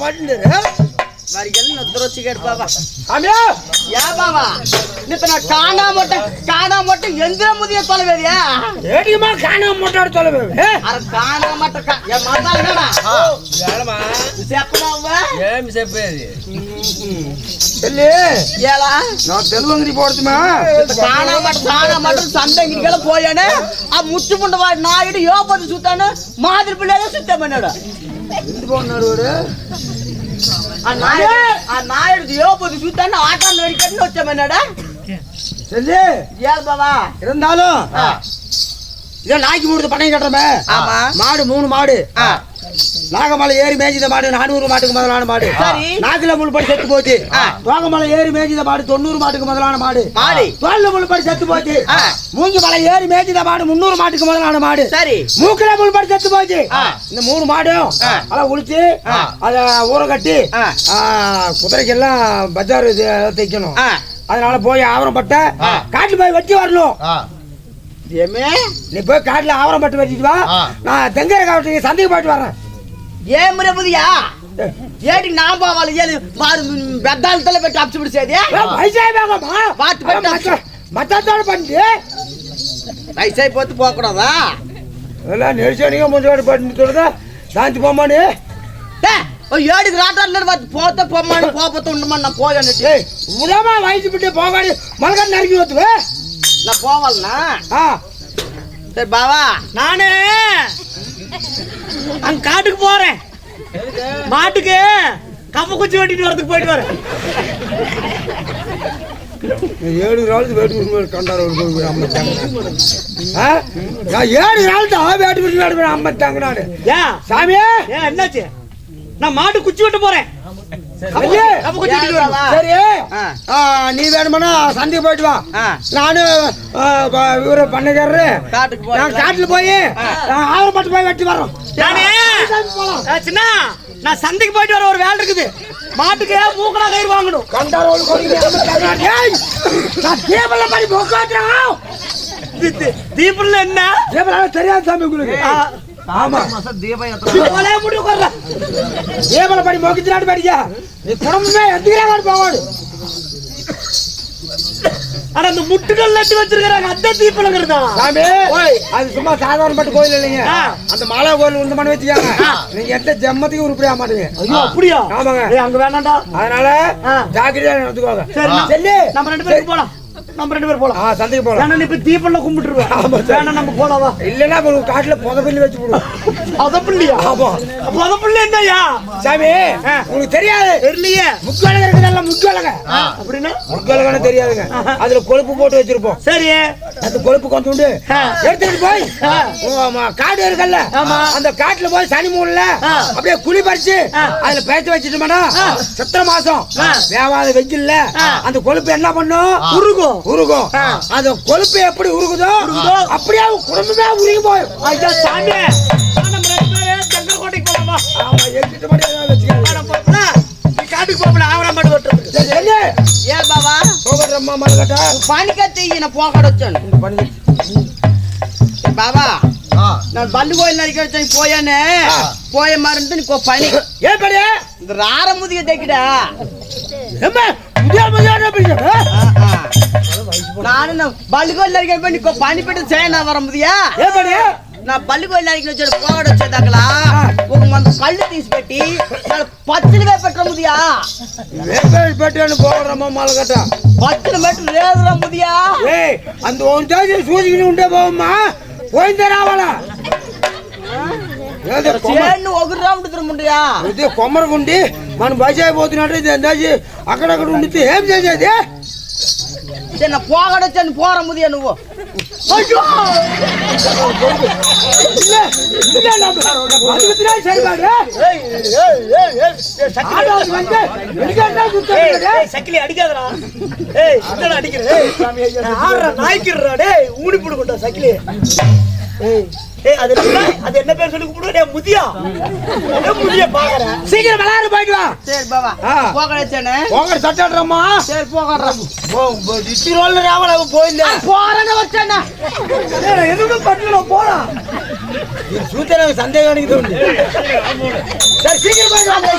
పడింది వారికి వెళ్ళి నిద్ర వచ్చి బాబా ఆమె యా బాబా నిన్న కానా మొట్ట ఎందులో ముదియ తొలవేదియా ఏడికి మా కానా మొట్టాడు తొలవేవి అరే కానా మొట్ట మాట్లాడనా చెప్పడావా ఏమి చెప్పేది ఎలా నా తెలుగు పోడుతుమా కానా మట్ట సందంగిరికెళ్ళి పోయానే ఆ ముచ్చుకుంట వాడి నాయుడు యోపతి చూస్తాను మాదిరి పిల్లలే చూస్తామన్నాడు ఎందుకు ఉన్నాడు ఆ నాయుడు యోపతి చూస్తాను ఆటలు వెడికట్ని వచ్చామన్నాడా చెల్లి బాబా இருந்தாலும் இதை நாய்க்கு மூடுது பண்ணை கட்டுறமே மாடு 3 மாடு நாகமலை ஏறி மேய்ச்சத மாடு 400 மாட்டுக்கு முதலான மாடு நாக்குல முள் படி செத்து போச்சு தோகமலை ஏறி மேய்ச்சத மாடு 90 மாட்டுக்கு முதலான மாடு தோல்ல முள் படி செத்து போச்சு மூங்கி மலை ஏறி மேய்ச்சத மாடு 300 மாட்டுக்கு முதலான மாடு சரி மூக்குல முள் படி செத்து போச்சு இந்த 3 மாடும் அத உளிச்சு அத ஊற கட்டி குதிரைக்கெல்லாம் பஜார் தைக்கணும் அதனால போய் ஆவரம்பட்ட காட்டுல போய் வெட்டி வரணும் நீ போய் காட்டுல ஆவரம்பட்டு வெட்டிட்டு வா நான் தெங்கரை காட்டு சந்தைக்கு போயிட்டு வரேன் ఏమరే బుదియా ఏడి నా బావాలి వారు పెద్దాలతో పెట్టి అప్పు పిడిచేది వాటి మద్దతోడు పండి రైస్ అయిపోతే పోకూడదా ఇలా నిలిచనిగా ముందు పట్టినదా శాంతి పొమ్మని ఏడికి రావట్లేదు పోతే పొమ్మని పోతే ఉండమని పోయాను ఉదయమా వయసు బిడ్డ పోగాడి మలగని నరికి వద్దు నా పోవాలనా சரி பாவா நானே அங்க காட்டுக்கு போறேன் மாட்டுக்கு கப்ப குச்சி வெட்டிட்டு வரதுக்கு போயிட்டு வரேன் 7 நாளுக்கு வேட்டு கண்டார அம்மத்தாங்க 7 நாள் தான் வேட்டு அம்மத்தாங்க நானு சாமி என்னாச்சு நான் மாட்டு குச்சி வெட்ட போறேன் சரி நீ வேணுமானா சந்தைக்கு போயிட்டு வா நானு இவரு பண்ணக்காரரு காட்டுல போய் ஆவரப்பட்டு போய் வெட்டி வரோம் சின்ன நான் சந்தைக்கு போயிட்டு வர ஒரு வேலை இருக்குது மாட்டுக்கு மூக்கனா கயிறு வாங்கணும் தீபம்ல என்ன தெரியாது சாமி உங்களுக்கு ஆமா தீபல முடி கொல்ல தீபல படி மோகிச்சாடு படியா நீ குடும்பமே எந்திரா போவாடு ஆனா அந்த முட்டுகள் நட்டு வச்சிருக்காங்க அந்த தீபலங்கிறதா சாமி அது சும்மா சாதாரண பட்டு கோயில் இல்லைங்க அந்த மாலா கோயில் உண்டு பண்ணி வச்சுக்காங்க நீங்க எந்த ஜெம்மத்துக்கு உருப்படியா மாட்டீங்க ஐயோ அப்படியா ஆமாங்க அங்க வேணாம்டா அதனால ஜாக்கிரதையா நடந்துக்கோங்க சரி நம்ம 2 பேரும் போலாம் நம்ம 2 பேரும் போலாம் சந்தைக்கு போலாம் நான் இப்ப தீபல்ல கும்பிட்டுருவேன் வேணா நம்ம போலாவா இல்லன்னா காட்டுல புதப்பள்ளி வச்சு போடுவோம் புதப்பள்ளியா ஆமா புதப்பள்ளி என்னயா சாமி உங்களுக்கு தெரியாது தெரியலையே முக்கலக இருக்குதல்ல முக்கலக அப்படின்னா முக்கலகன்னு தெரியாதுங்க அதுல கொழுப்பு போட்டு வச்சிருப்போம் சரி அந்த கொழுப்பு கொஞ்சோண்டு எடுத்துட்டு போய் காடு இருக்குல்ல அந்த காட்டுல போய் சனி மூணுல அப்படியே குழி பறிச்சு அதுல பேச்சு வச்சுட்டோம்னா சித்திரை மாசம் வேவாத வெயில்ல அந்த கொழுப்பு என்ன பண்ணும் உருகும் அந்த கொழுப்பு எப்படி உருகுதோ அப்படியே குடும்பமே உருகி போயும் ஐயா சாமி நம்ம 2 பேரும் தங்கக்கோட்டைக்கு போலாமா ஆமா எங்கிட்ட மட்டும் ஏதாவது வச்சுக்காத நீ காட்டுக்கு போகல ஆவரா மாட்டு வெட்டுறது ஏ பாபா போகறம்மா மலகட்ட பனிக்கத்தி நான் போகட வச்சேன் பாபா நான் பல்லு கோயில் நரிக்க வச்சேன் போயானே போய மருந்து நீ பனி ஏன் படி இந்த ரார முதிய தைக்கிடா நானும் பல்லு கோயில் நரிக்க போய் நீ பனி போட்டு செய்ய வர முடியா ஏன் படி நான் பல்லு கோயில் நரிக்க வச்சு போகட வச்சதாங்களா உங்க கல்லு தீசி பெட்டி பச்சிலுவே பெற்ற முடியா பெட்டு போகிறோமா மலகட்ட 10 மீட்டர் ரேதுற முடியா அந்த ஒன் ஜாதி சூதிக்கிட்டு உண்டே போவோம்மா போய் தராவலா కొమ్మరకుండి మన బస్ అయిపోతున్నట్టు అక్కడక్కడ ఉండితే ఏం చేసేది పోగడొచ్చాను పోర ముదియా నువ్వు சக்கிலி அடிக்காதரா நாய்க்கிறா ஊடி போடுக்கொண்டா சக்கிலி அது என்ன பேர் சொல்லி கூப்பிடுவா முதியா முதிய பாக்குறேன் சீக்கிரம் விளையாடு போயிட்டு வா சரி பாபா போகறேன் போகற சட்டாடுறமா சரி போகறேன் இத்தி ரோல்ல ராவல போயில போறேன்னு வச்சேன்னா எதுவும் பண்ணல போறா சூத்திர சந்தேகம் அடிக்குது உண்டு. சரி சீக்கிரம் போய் வாங்க.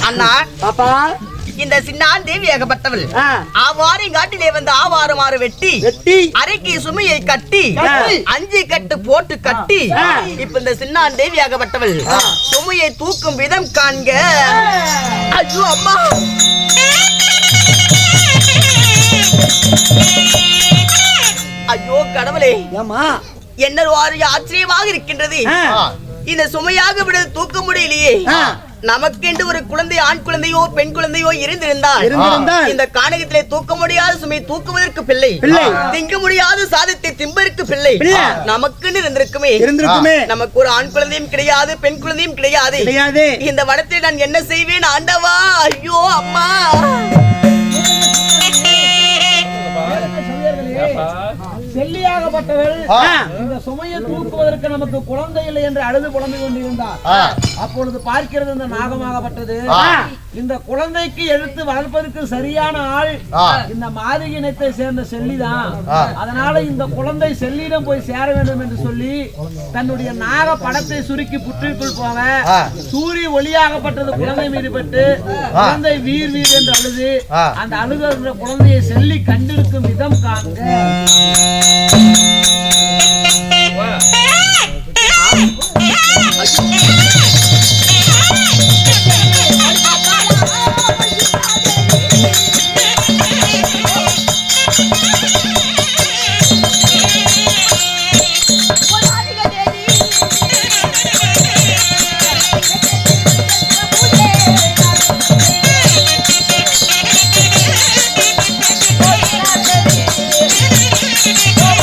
அண்ணா பாப்பா இந்த சின்னான் தேவி ஏகப்பட்டவள் ஆவாரி காட்டிலே வந்து ஆவாரமாறு வெட்டி அரைக்கு சுமையை கட்டி 5 கட்டு போட்டு கட்டி இப்ப இந்த சின்னான் தேவி ஏகப்பட்டவள் சுமையை தூக்கும் விதம் காண்க. ஐயோ அம்மா, ஐயோ கடவுளே, என்ன ஆச்சரியமாக இருக்கின்றது. இந்த சுமையாக விட தூக்க முடியலையே. நமக்கென்று ஒரு குழந்தை, ஆண் குழந்தையோ பெண் குழந்தையோ இருந்திருந்தால் இந்த கானகத்திலே தூக்க முடியாத சுமை தூக்குவதற்கு பிள்ளை, திங்க முடியாத சாதத்தை திம்பருக்கு பிள்ளை நமக்குன்னு இருந்திருக்குமே. நமக்கு ஒரு ஆண் குழந்தையும் கிடையாது, பெண் குழந்தையும் கிடையாது. இந்த வனத்தில் நான் என்ன செய்வேன் ஆண்டவா? ஐயோ அம்மா, செல்லியாகப்பட்டவள் இந்த சுமையை தூக்குவதற்கு நமக்கு குழந்தை இல்லை என்று அழுது குழந்தை கொண்டிருந்தார். அப்பொழுது பார்க்கிறது இந்த நாகமாகப்பட்டது இந்த குழந்தைக்கு எடுத்து வளர்ப்பதற்கு சரியான ஆள் இந்த மாதிரி இனத்தை சேர்ந்த செல்லிதான். அதனால இந்த குழந்தை செல்லியிடம் போய் சேர வேண்டும் என்று சொல்லி தன்னுடைய நாக படத்தை சுருக்கி புற்றிற்குள் போக சூரிய ஒளியாகப்பட்டது குழந்தை மீது பட்டு குழந்தை வீர் வீர் என்று அழுது அந்த அழுகிற குழந்தையை செல்லி கண்டிருக்கும் விதம் காண்க. Oh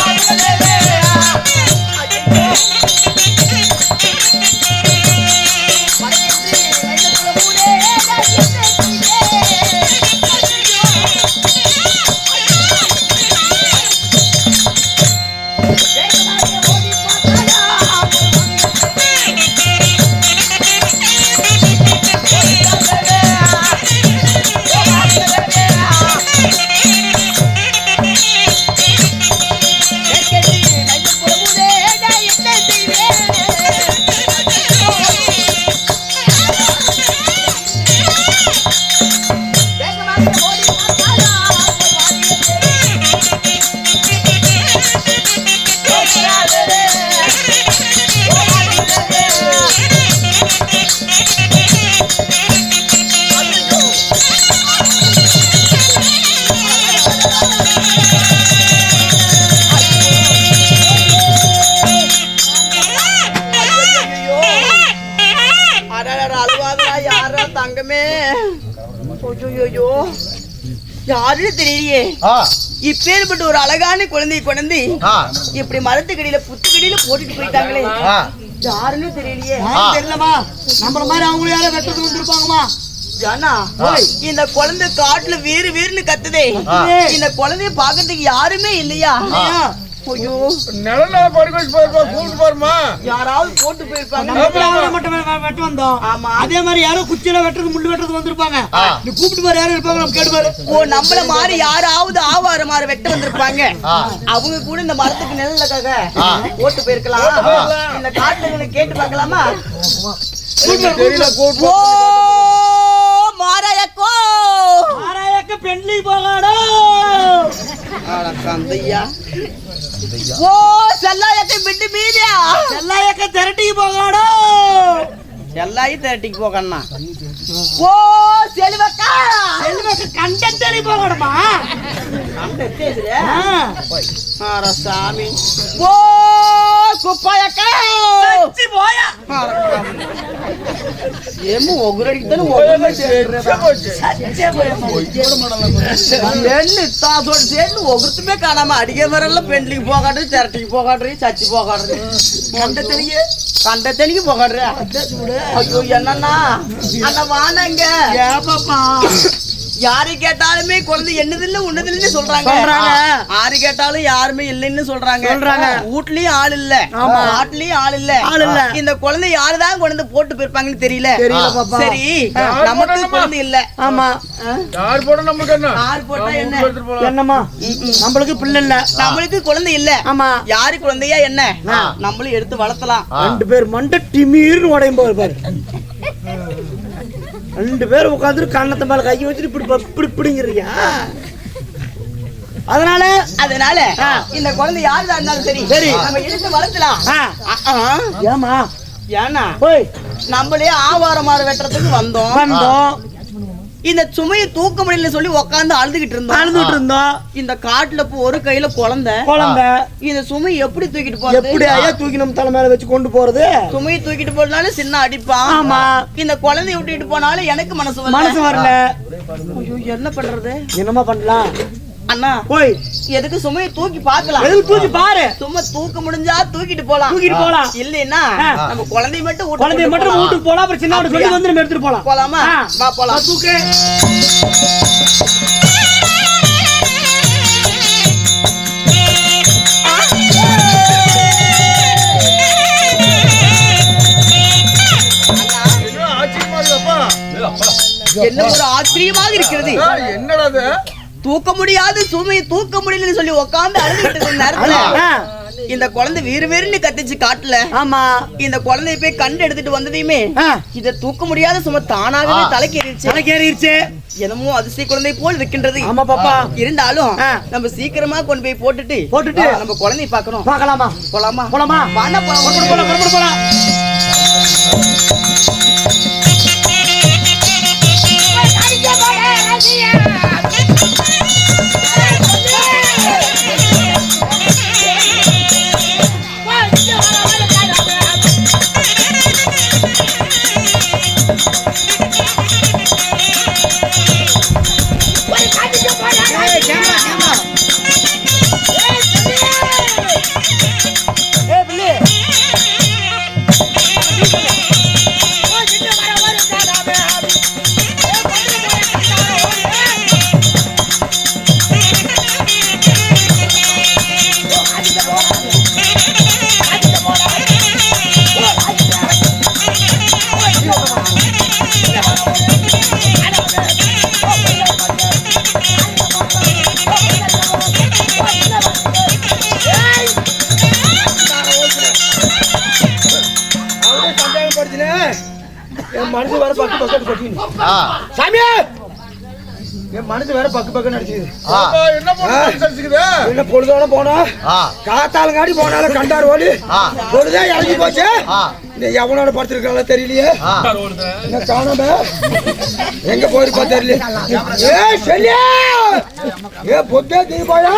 யாருன்னு தெரியலையே. இப்பேற்பட்ட ஒரு அழகான குழந்தையை கொண்டு இப்படி மரத்துக்கடியில புத்துக்கடியில போட்டுட்டு போயிட்டாங்களே, யாருன்னு தெரியலையே. தெரியலமா, நம்மள மாதிரி அவங்களும் யாரும் வெட்டத்துக்கு வந்திருப்பாங்கம்மா. ஜானா, இந்த குழந்தை காட்டுல வீறு வீறுன்னு கத்துதே, இந்த குழந்தைய பாக்கிறதுக்கு யாருமே இல்லையா? ஐயோ, நிழல்ல படுக்க வச்சு கூப்பிட்டு பாருமா. யாராவது போட்டு போயிருப்பாங்க. மட்டும் வெட்ட வந்தோம். ஆமா, அதே மாதிரி யாரும் குச்சியில வெட்டுறது முள்ளு வெட்டுறது வந்திருப்பாங்க. நீ கூப்பிட்டு பாரு, யாரும் இருப்பாங்க, நம்ம கேட்டு பாரு. ஓ, நம்மள மாதிரி யாராவது ஆவார மாதிரி வெட்ட வந்திருப்பாங்க. அவங்க கூட இந்த மரத்துக்கு நிழலுக்காக போட்டு போயிருக்கலாம். இந்த காட்டுல கேட்டு பார்க்கலாமா? ஓ மாராயக்கோ, மாராயக்க பெண்லி போகாடோ. கந்தையா. ஓ செல்லாயக்க விட்டு மீதியா, செல்லாயக்க திரட்டிக்கு போகாடோ. செல்லாயி திரட்டிக்கு போகண்ணா. ஓ செல்வக்கா, செல்வக்க கண்டத்தடி போகணுமா? சாமி. ஓ குப்பாயக்கா, போயா ஏமோ ஒகுரடித்தானே ஒகுத்துமே காணாம அடிக்க வரல. பெண்லிக்கு போகாடு, திரட்டிக்கு போகாடு, சச்சி போகாடு, கண்டத்தனிக்கு போகாடு. ஐயோ என்னன்னா அந்த வானங்க யாரு கேட்டாலுமே குழந்தை என்னதில்ல உன்னதில்லைன்னு சொல்றாங்க. யாரு கேட்டாலும் யாருமே இல்லைன்னு சொல்றாங்க. வீட்லயும் ஆள் இல்ல, நாட்டுலயும் ஆள் இல்ல. இந்த குழந்தை யாருதான் கொண்டு போட்டு போயிருப்பாங்கன்னு தெரியல. சரி, நமக்கு குழந்தை இல்ல. ஆமா, யார் போட நமக்கு என்ன? யார் போட்டா என்ன? என்னமா, நம்மளுக்கு பிள்ளை இல்ல, நம்மளுக்கு குழந்தை இல்ல. ஆமா, யாரு குழந்தையா என்ன? நம்மளும் எடுத்து வளர்த்தலாம். 2 பேர் மண்டை டிமீர்னு உடையும் போது பாரு. 2 பேர் உட்காந்து கண்ணத்தை மேல கை வச்சுட்டு இப்படி இப்படிங்கிறியா? அதனால இந்த குழந்தை யாருதான் இருந்தாலும் சரி, நம்ம எடுத்து வளர்த்தலாம். ஏமா, ஏன்னா போய் நம்மளே ஆவாரமாறு வெட்டுறதுக்கு வந்தோம். இந்த சுமையை தூக்க முடியல சொல்லி உட்காந்து அழுதுகிட்டு இருந்தோம். இந்த காட்டுல ஒரு கையில குழந்தை, இந்த சுமை எப்படி தூக்கிட்டு போறது? எப்படி ஐயா தூக்கி நம்ம தலை மேல வச்சு கொண்டு போறது? சுமையை தூக்கிட்டு போறதுனால சின்ன அடிப்பான். ஆமா, இந்த குழந்தைய விட்டுட்டு போனாலும் எனக்கு மனசு வரல. ஐயோ, என்ன பண்றது? என்னமா பண்ணலாம் அண்ணா? போய் எதுக்கு சுமையை தூக்கி பாக்கலாம். தூக்கி பாரு, சும்மா தூக்க முடிஞ்சா தூக்கிட்டு போலாம். இல்லைன்னா நம்ம குழந்தைய மட்டும் வீட்டுக்கு போலாம். அப்புறம் சின்ன சொல்லி வந்து நம்ம எடுத்துட்டு போலாம். போலாமா? வா போலாம். தூக்கு. என்ன ஒரு ஆச்சரியமாக இருக்கிறது. என்னடா தூக்க முடியாது, சுமையை தூக்க முடியலன்னு சொல்லி உட்காந்து அழுதுகிட்டு இருந்த நேரத்துல இந்த குழந்தை வீறு வீறுன்னு கத்திச்சு காட்டுல. ஆமா, இந்த குழந்தைய போய் கண்டு எடுத்துட்டு வந்ததையுமே இத தூக்க முடியாத சும்மா தானாகவே தலைக்கேறிடுச்சு. என்னமோ அதிசய குழந்தை போல் இருக்கின்றது. ஆமா பாப்பா, இருந்தாலும் நம்ம சீக்கிரமா கொண்டு போய் போட்டுட்டு நம்ம குழந்தைய பாக்கணும். பார்க்கலாமா? போலாமா? வாங்க போலாம். மனசு வேற பக்கு பக்கத்து கொட்டினு சாமியா, என் மனசு வேற பக்கு பக்கம் நடிச்சுது. என்ன பொழுதோட போனா காத்தாலங்காடி போனாலும் கண்டார் ஓடி பொழுதே இறங்கி போச்சு. எவனோட படுத்திருக்காங்களோ தெரியலையே, என்ன காணாம எங்க போயிருப்பா தெரியல. ஏ பொத்தே தீ போயா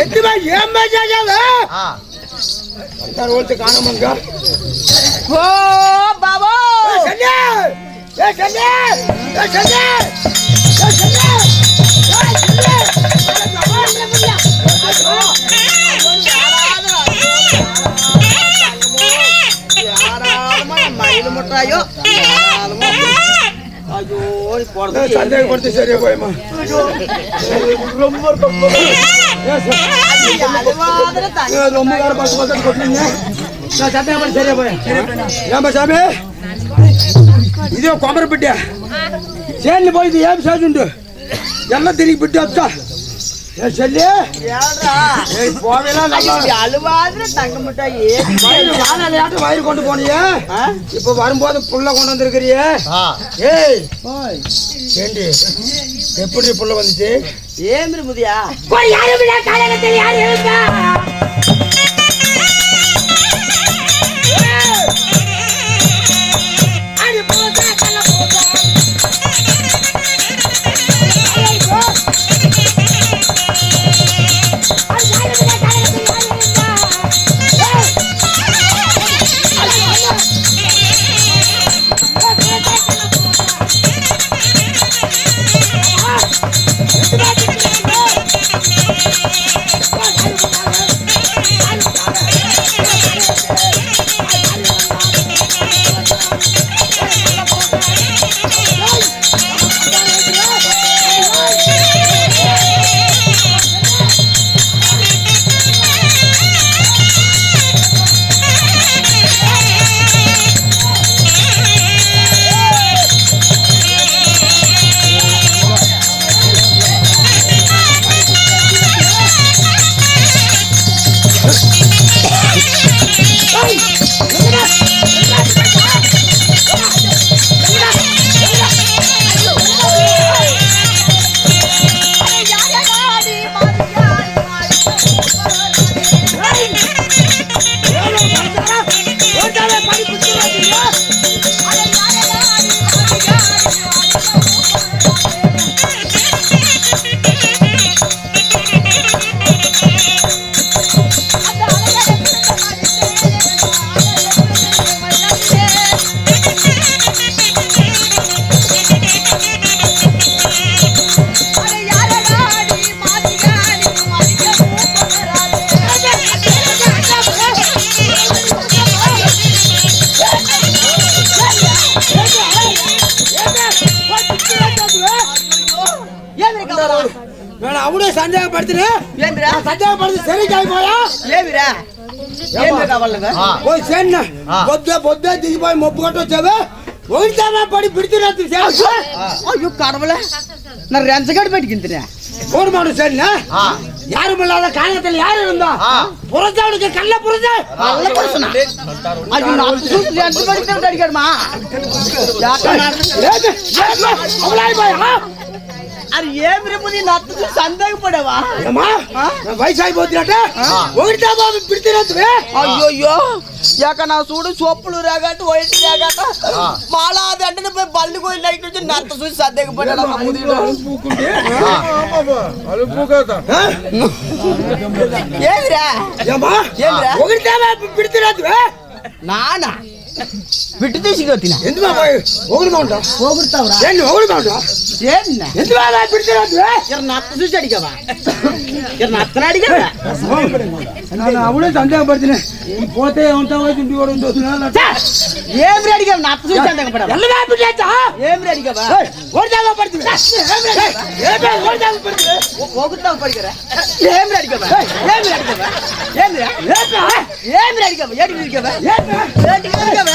எத்துமா ஏமா ஓட்டு காணாமங்க. ஓ பாபா, சன்யா, ஏ சன்யா, ஏ சன்யா, மயில் முட்டாயோ ஐயோ சந்தேகப்படுத்தி சரியா போயமா ரொம்ப ரொம்ப வேற பத்து பத்து கொட்டுங்க நான் சந்தேகப்பட்டு சரியா போயேன் ஏமா சாமி இதே கொமரப்பட்டியா சேனு போய் இது ஏன் சேதுண்டு எல்லாம் திரும்பி விட்டு வச்சா சொல்லி போவேலாம் அழுவாதுல தங்க முட்டாய் வானாலையாட்டும் வயிறு கொண்டு போனியே இப்ப வரும்போது புள்ள கொண்டு வந்திருக்கிறியே ஏய் ஏண்டி எப்படி புள்ள வந்துச்சு ஏன் முதியா அவனே சந்தேகப்படுத்துறேன் சந்தேகப்படுத்து சரி காய் போயா ஏவிரா ஏன் கவலைங்க போய் சேன பொத்த பொத்த திகி போய் மொப்பு கட்ட வச்சவே ஒருத்தாமா படி பிடிச்சிராத்து சேவ ஐயோ கடவுளே நான் ரெஞ்சகட் போயிட்டுக்கின்றேன் ஒரு மாடு சேன யாரும் இல்லாத காலத்துல யாரு இருந்தா புறஜாவுக்கு கள்ள புறஜா நல்ல புருஷனா ஐயோ நான் சுத்தி ரெஞ்சு படிட்டு அடிக்கணுமா யாக்க நடந்து அவளாய் போய் அது ஏவிர புதி நத்து சந்தேகப்படவா ஏமா நான் வயசாய் போத்திராட்ட ஒருத்தாமா பிடிச்சிராத்து ஐயோ ಯಾಕ ನಾವು ಸೂಡು ಸೊಪ್ಪಳು ರಾಗಾಟ ಒಯ್ಟಿ ರಾಗಾಟ ಮಾಲಾ ದಂಡನ ಪೈ ಬಲ್ಲು ಕೋಯಿ ಲೈಟ್ వచ్చి నత్త చూసి సద్దెకి పడల ముదిలో అలు పూకత ఏమిరా ఏమా ఏమిరా ఒకరితేనా పిడితిరాదు నానా ಬಿಟ್ಟು ದೇಶಿಗೋತಿನ ಎಂದು ಬಾಬಾ ಹೋಗ್ರು ಉಂಟಾ ಹೋಗ್ತಾವ್ರಾ ಏನು ಹೋಗ್ರು ಉಂಟಾ ಏನು ಎಂದು ಬಾಬಾ ಬಿಡ್ತಿರೋದು ಯಾರ ನತ್ತ ಸುಜಿ ಅಡಿಗವ ಯಾರ ನತ್ತನ ಅಡಿಗವ ನಾನು ಅವಳೇ ಸಂದೇಹ ಬರ್ತೀನಿ ಈ ಪೋತೆ ಅಂತ ಹೋಗಿ ತಿಂಡಿ ಓಡೋದು ಏಮ್ರಿ ಅಡಿಗವ ನತ್ತ ಸುಜಿ ಸಂದೇಹ ಪಡ ಎಲ್ಲ ಬಿಡ್ಲಾಚಾ ಏಮ್ರಿ ಅಡಿಗವ ಓಡ್ದಾವ ಬರ್ತೀವಿ ಏಮ್ರಿ ಓಡ್ದಾವ ಬರ್ತೀವಿ ಹೋಗ್ತಾವ ಪಡಿಗರ ಏಮ್ರಿ ಅಡಿಗವ ಏಮ್ರಿ ಅಡಿಗವ ಏಮ್ರಿ ಏಮ್ರಿ ಅಡಿಗವ ಏಡಿ ಅಡಿಗವ ಏಡಿ ಅಡಿಗವ